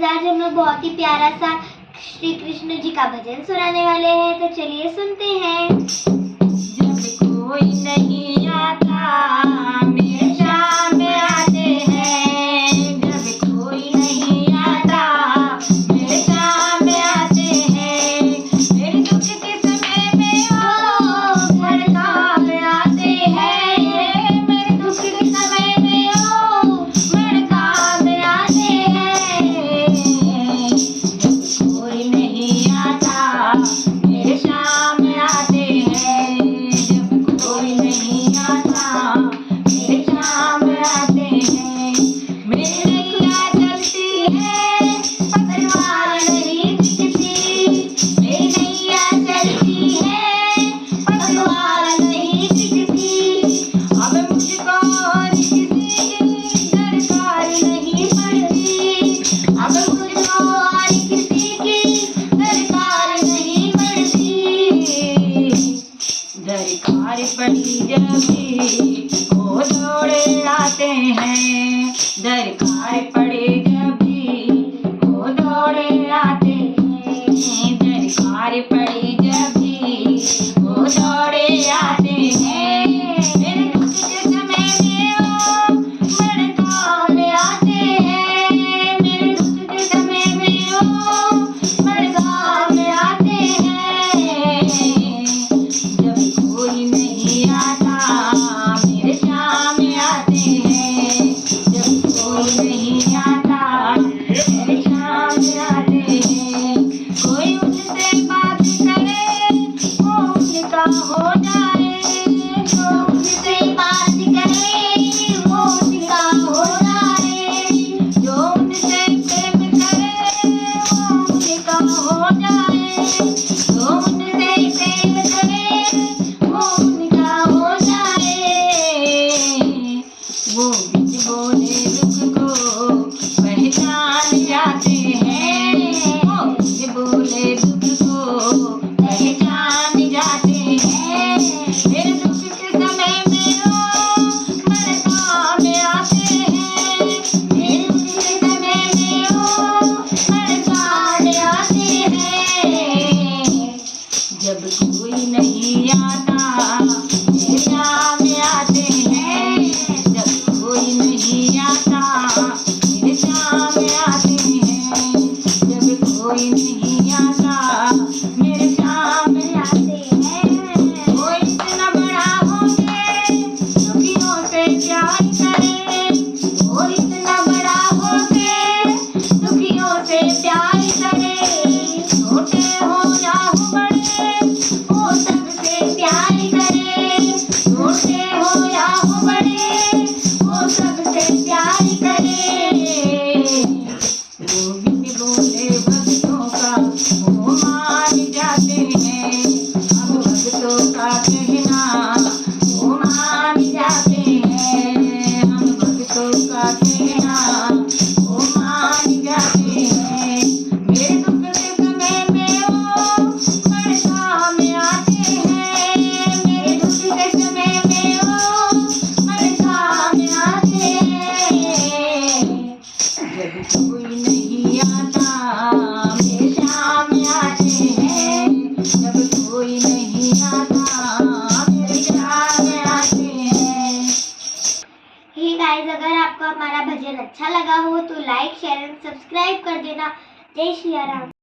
Guys, आज हम लोग बहुत ही प्यारा सा श्री कृष्ण जी का भजन सुनाने वाले हैं, तो चलिए सुनते हैं। जब कोई नहीं आता मेरे शाम आते हैं, जब कोई नहीं आता मेरे शाम आते हैं, मेरे दुख के समय में वो मेरे काम आते हैं, मेरे दुख के समय में वो मेरे काम आते हैं। जब कोई नहीं आता मेरे शाम आते हैं, जब कोई नहीं आता मेरे शाम आते हैं, मेरी नैया चलती है पतवार नहीं दिखती, मेरी नैया चलती है पतवार नहीं दिखती, अब मुझको किसी की दरकार नहीं पड़ती, अब मुझको किसी की दरकार नहीं पड़ती। दरकार पड़ी जब भी वो दौड़े आते हैं, दरकार पड़े जब भी वो दौड़े आते हैं, दरकार पड़े जब भी वो दौड़े आते हैं, मेरे दुख के समय में वो मेरे काम आते हैं, मेरे दुख के समय में वो मेरे काम आते हैं। जब कोई नहीं आता मेरे शाम आते हैं, जब कोई नहीं आता मेरे शाम आते हैं, कोई उनसे बात करे वो उनका हो जाए, जो उनसे बात करे वो उनका हो जाए, जो उनसे प्रेम करे वो उनका हो जाए, जो उनसे प्रेम करे वो उनका हो जाए। वो बिच बोले दुख को पहचान जाते हैं, वो बिच बोले दुख को पहचान जाते हैं, मेरे दुख के समय में वो मेरे काम आते हैं, मेरे दुख के समय में वो मेरे काम आते हैं। जब कोई नहीं आता मेरे शाम आते हैं, जब कोई नहीं आता मेरे शाम आते हैं, जब कोई नहीं आता मेरे शाम आते हैं। वो इतना बड़ा होके दुखियों से प्यार करे, वो इतना बड़ा होके दुखियों से प्यार करे, छोटे हो या हो बड़े वो सबसे प्यार करे, छोटे हो या हो बड़े वो सबसे प्यार करे। गोविंद बोले भक्तों का वो मान जाते हैं, अब भक्तों का कहना वो मान जाते हैं, हम भक्तों का कहना वो मान जाते हैं, मेरे दुख के समय में वो मेरे काम आते हैं, मेरे दुख के समय में वो मेरे काम आते हैं। जब कोई नहीं आता मेरे शाम आते हैं, जब कोई नहीं आता मेरे शाम आते हैं। हे गाइस, अगर आपको हमारा भजन अच्छा लगा हो तो लाइक, शेयर एंड सब्सक्राइब कर देना। जय श्री राम।